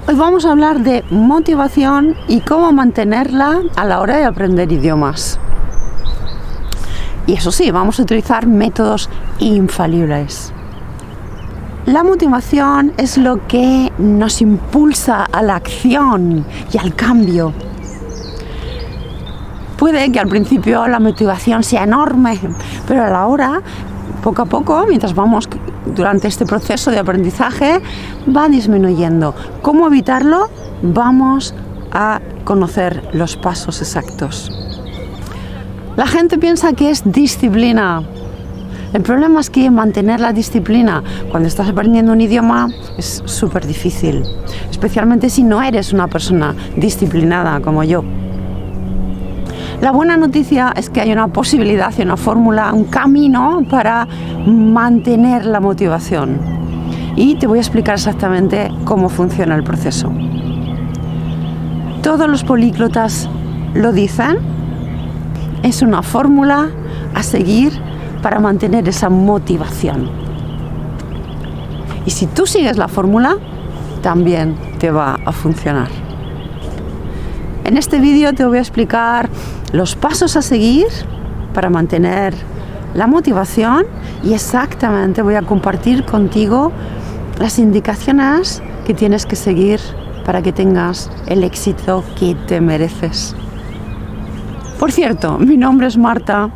Hoy vamos a hablar de motivación y cómo mantenerla a la hora de aprender idiomas. Y eso sí, vamos a utilizar métodos infalibles. La motivación es lo que nos impulsa a la acción y al cambio. Puede que al principio la motivación sea enorme, pero a la hora, poco a poco, mientras vamos durante este proceso de aprendizaje, va disminuyendo. ¿Cómo evitarlo? Vamos a conocer los pasos exactos. La gente piensa que es disciplina. El problema es que mantener la disciplina cuando estás aprendiendo un idioma es súper difícil, especialmente si no eres una persona disciplinada como yo. La buena noticia es que hay una posibilidad y una fórmula, un camino para mantener la motivación. Y te voy a explicar exactamente cómo funciona el proceso. Todos los políglotas lo dicen. Es una fórmula a seguir para mantener esa motivación. Y si tú sigues la fórmula, también te va a funcionar. En este vídeo te voy a explicar los pasos a seguir para mantener la motivación y exactamente voy a compartir contigo las indicaciones que tienes que seguir para que tengas el éxito que te mereces. Por cierto, mi nombre es Marta.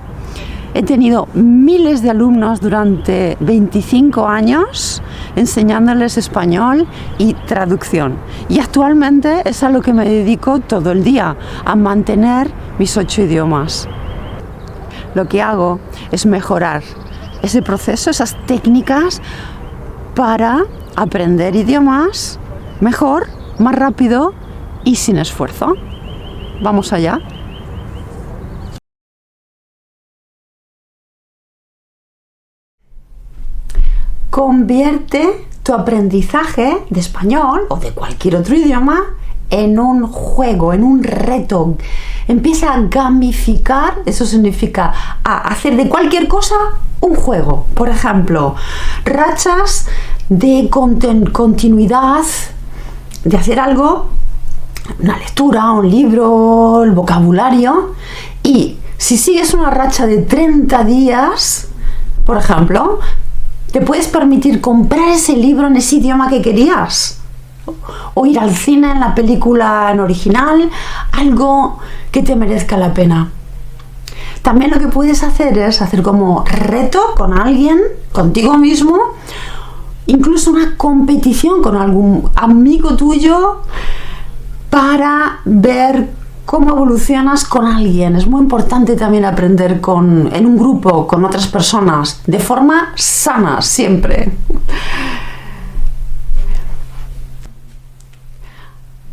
He tenido miles de alumnos durante 25 años enseñándoles español y traducción. Y actualmente es a lo que me dedico todo el día, a mantener mis 8 idiomas. Lo que hago es mejorar ese proceso, esas técnicas para aprender idiomas mejor, más rápido y sin esfuerzo. Vamos allá. Convierte tu aprendizaje de español o de cualquier otro idioma en un juego, en un reto. Empieza a gamificar, eso significa a hacer de cualquier cosa un juego. Por ejemplo, rachas de continuidad, de hacer algo, una lectura, un libro, el vocabulario. Y si sigues una racha de 30 días, por ejemplo, te puedes permitir comprar ese libro en ese idioma que querías o ir al cine en la película en original, algo que te merezca la pena. También lo que puedes hacer es hacer como reto con alguien, contigo mismo, incluso una competición con algún amigo tuyo para ver cómo evolucionas con alguien. Es muy importante también aprender en un grupo, con otras personas, de forma sana, siempre.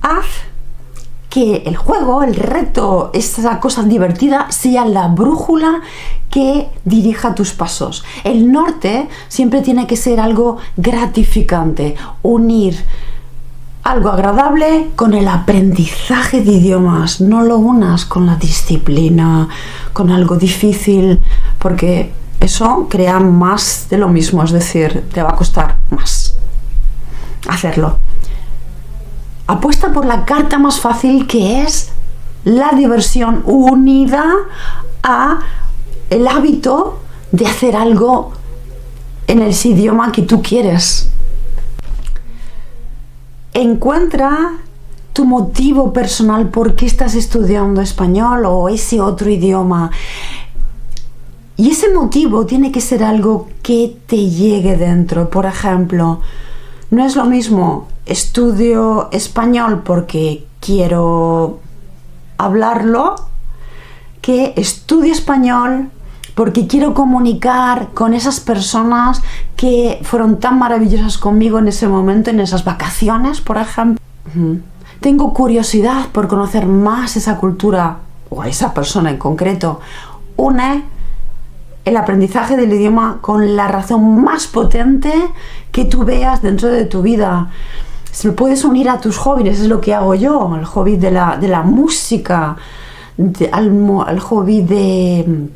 Haz que el juego, el reto, esa cosa divertida, sea la brújula que dirija tus pasos. El norte siempre tiene que ser algo gratificante, unir algo agradable con el aprendizaje de idiomas. No lo unas con la disciplina, con algo difícil, porque eso crea más de lo mismo, es decir, te va a costar más hacerlo. Apuesta por la carta más fácil, que es la diversión unida a el hábito de hacer algo en el idioma que tú quieres. Encuentra tu motivo personal por qué estás estudiando español o ese otro idioma. Y ese motivo tiene que ser algo que te llegue dentro. Por ejemplo, no es lo mismo estudio español porque quiero hablarlo que estudio español porque quiero comunicar con esas personas que fueron tan maravillosas conmigo en ese momento, en esas vacaciones, por ejemplo. Tengo curiosidad por conocer más esa cultura o a esa persona en concreto. Une el aprendizaje del idioma con la razón más potente que tú veas dentro de tu vida. Se lo puedes unir a tus hobbies, es lo que hago yo, el hobby de la música, al hobby del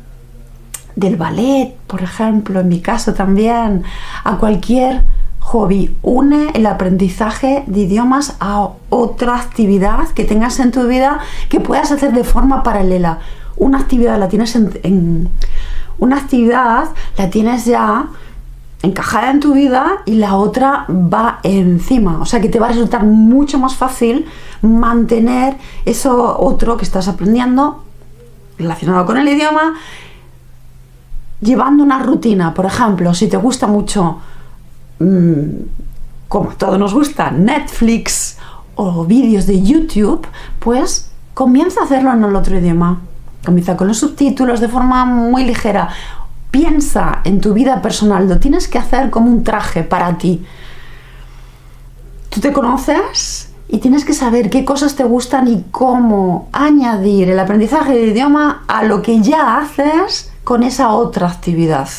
ballet, por ejemplo, en mi caso también, a cualquier hobby. Une el aprendizaje de idiomas a otra actividad que tengas en tu vida que puedas hacer de forma paralela. Una actividad la tienes una actividad la tienes ya encajada en tu vida y la otra va encima. O sea que te va a resultar mucho más fácil mantener eso otro que estás aprendiendo relacionado con el idioma, llevando una rutina. Por ejemplo, si te gusta mucho, como a todos nos gusta, Netflix o vídeos de YouTube, pues comienza a hacerlo en el otro idioma. Comienza con los subtítulos de forma muy ligera. Piensa en tu vida personal, lo tienes que hacer como un traje para ti. Tú te conoces y tienes que saber qué cosas te gustan y cómo añadir el aprendizaje del idioma a lo que ya haces con esa otra actividad.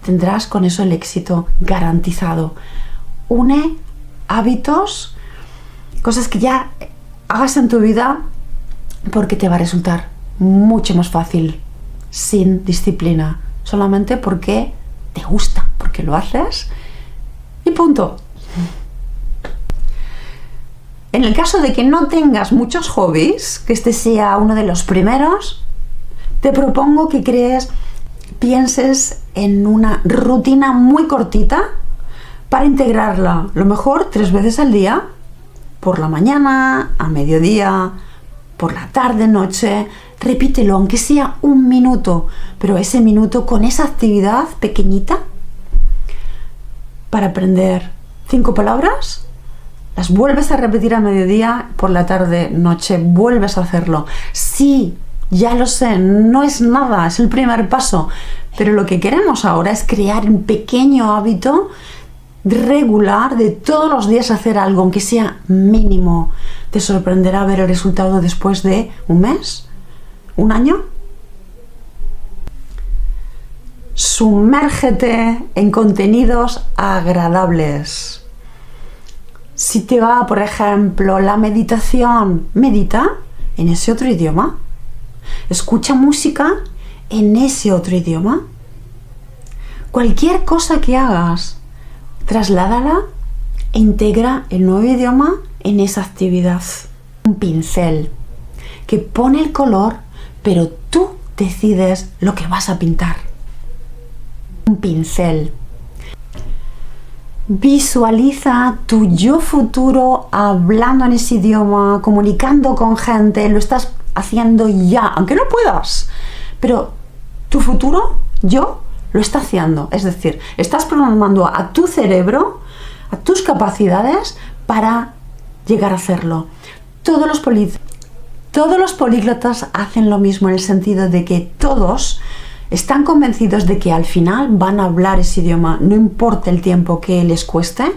Tendrás con eso el éxito garantizado. Une hábitos, cosas que ya hagas en tu vida, porque te va a resultar mucho más fácil sin disciplina, solamente porque te gusta, porque lo haces y punto. En el caso de que no tengas muchos hobbies, que este sea uno de los primeros, te propongo que pienses en una rutina muy cortita para integrarla, lo mejor 3 veces al día, por la mañana, a mediodía, por la tarde, noche. Repítelo, aunque sea 1 minuto, pero ese minuto con esa actividad pequeñita para aprender 5 palabras. Las vuelves a repetir a mediodía, por la tarde, noche, vuelves a hacerlo. Sí, ya lo sé, no es nada, es el primer paso, pero lo que queremos ahora es crear un pequeño hábito regular de todos los días hacer algo, aunque sea mínimo. Te sorprenderá ver el resultado después de 1 mes, 1 año. Sumérgete en contenidos agradables. Si te va, por ejemplo, la meditación, medita en ese otro idioma. Escucha música en ese otro idioma. Cualquier cosa que hagas, trasládala e integra el nuevo idioma en esa actividad. Un pincel que pone el color, pero tú decides lo que vas a pintar. Un pincel. Visualiza tu yo futuro hablando en ese idioma, comunicando con gente, lo estás haciendo ya, aunque no puedas, pero tu futuro yo lo está haciendo. Es decir, estás programando a tu cerebro, a tus capacidades para llegar a hacerlo. Todos los políglotas hacen lo mismo, en el sentido de que todos están convencidos de que al final van a hablar ese idioma, no importa el tiempo que les cueste,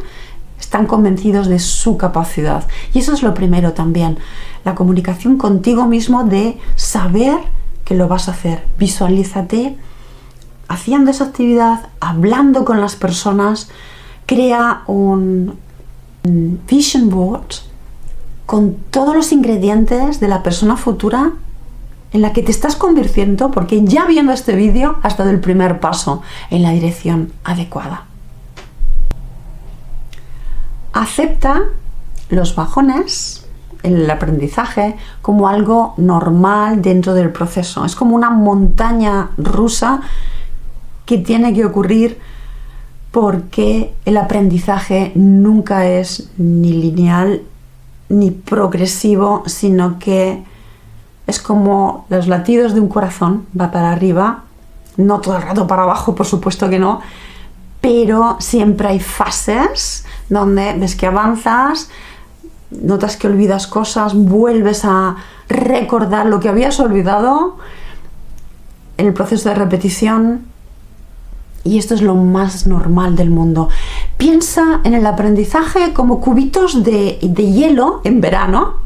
están convencidos de su capacidad. Y eso es lo primero también, la comunicación contigo mismo, de saber que lo vas a hacer. Visualízate haciendo esa actividad, hablando con las personas, crea un vision board con todos los ingredientes de la persona futura en la que te estás convirtiendo, porque ya viendo este vídeo has dado el primer paso en la dirección adecuada. Acepta los bajones en el aprendizaje como algo normal dentro del proceso. Es como una montaña rusa que tiene que ocurrir, porque el aprendizaje nunca es ni lineal ni progresivo, sino que es como los latidos de un corazón, va para arriba, no todo el rato para abajo, por supuesto que no, pero siempre hay fases donde ves que avanzas, notas que olvidas cosas, vuelves a recordar lo que habías olvidado en el proceso de repetición, y esto es lo más normal del mundo. Piensa en el aprendizaje como cubitos de hielo en verano.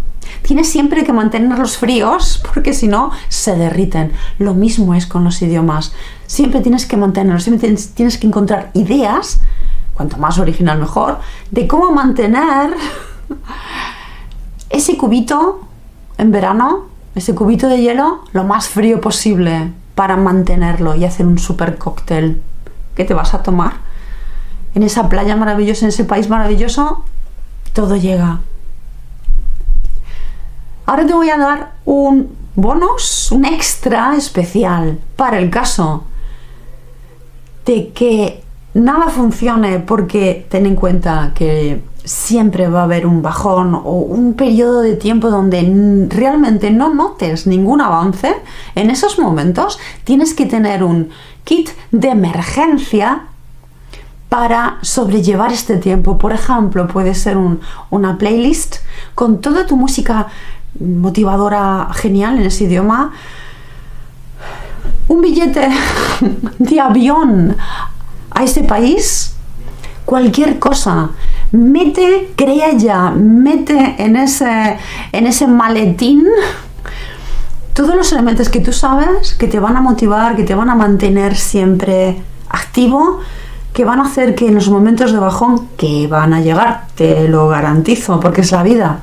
Tienes siempre que mantenerlos fríos, porque si no se derriten. Lo mismo es con los idiomas. Siempre tienes que mantenerlos, siempre tienes que encontrar ideas, cuanto más original mejor, de cómo mantener ese cubito en verano, ese cubito de hielo, lo más frío posible, para mantenerlo y hacer un super cóctel que te vas a tomar en esa playa maravillosa, en ese país maravilloso, todo llega. Ahora te voy a dar un bonus, un extra especial para el caso de que nada funcione, porque ten en cuenta que siempre va a haber un bajón o un periodo de tiempo donde realmente no notes ningún avance. En esos momentos tienes que tener un kit de emergencia para sobrellevar este tiempo. Por ejemplo, puede ser una playlist con toda tu música motivadora genial en ese idioma, un billete de avión a ese país, cualquier cosa. Crea ya, mete en ese maletín todos los elementos que tú sabes que te van a motivar, que te van a mantener siempre activo, que van a hacer que en los momentos de bajón, que van a llegar, te lo garantizo, porque es la vida,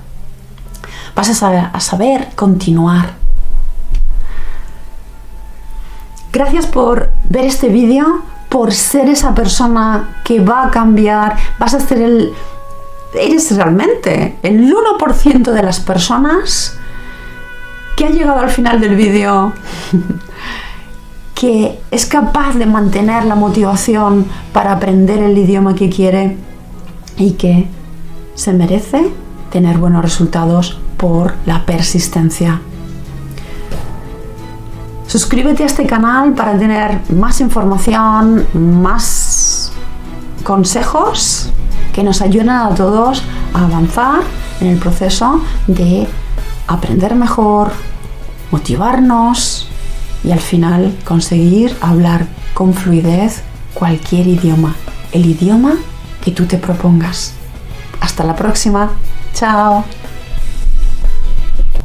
vas a saber continuar. Gracias por ver este vídeo, por ser esa persona que va a cambiar. Vas a ser eres realmente el 1% de las personas que ha llegado al final del vídeo que es capaz de mantener la motivación para aprender el idioma que quiere y que se merece tener buenos resultados por la persistencia. Suscríbete a este canal para tener más información, más consejos que nos ayuden a todos a avanzar en el proceso de aprender mejor, motivarnos y al final conseguir hablar con fluidez cualquier idioma, el idioma que tú te propongas. Hasta la próxima. Chao.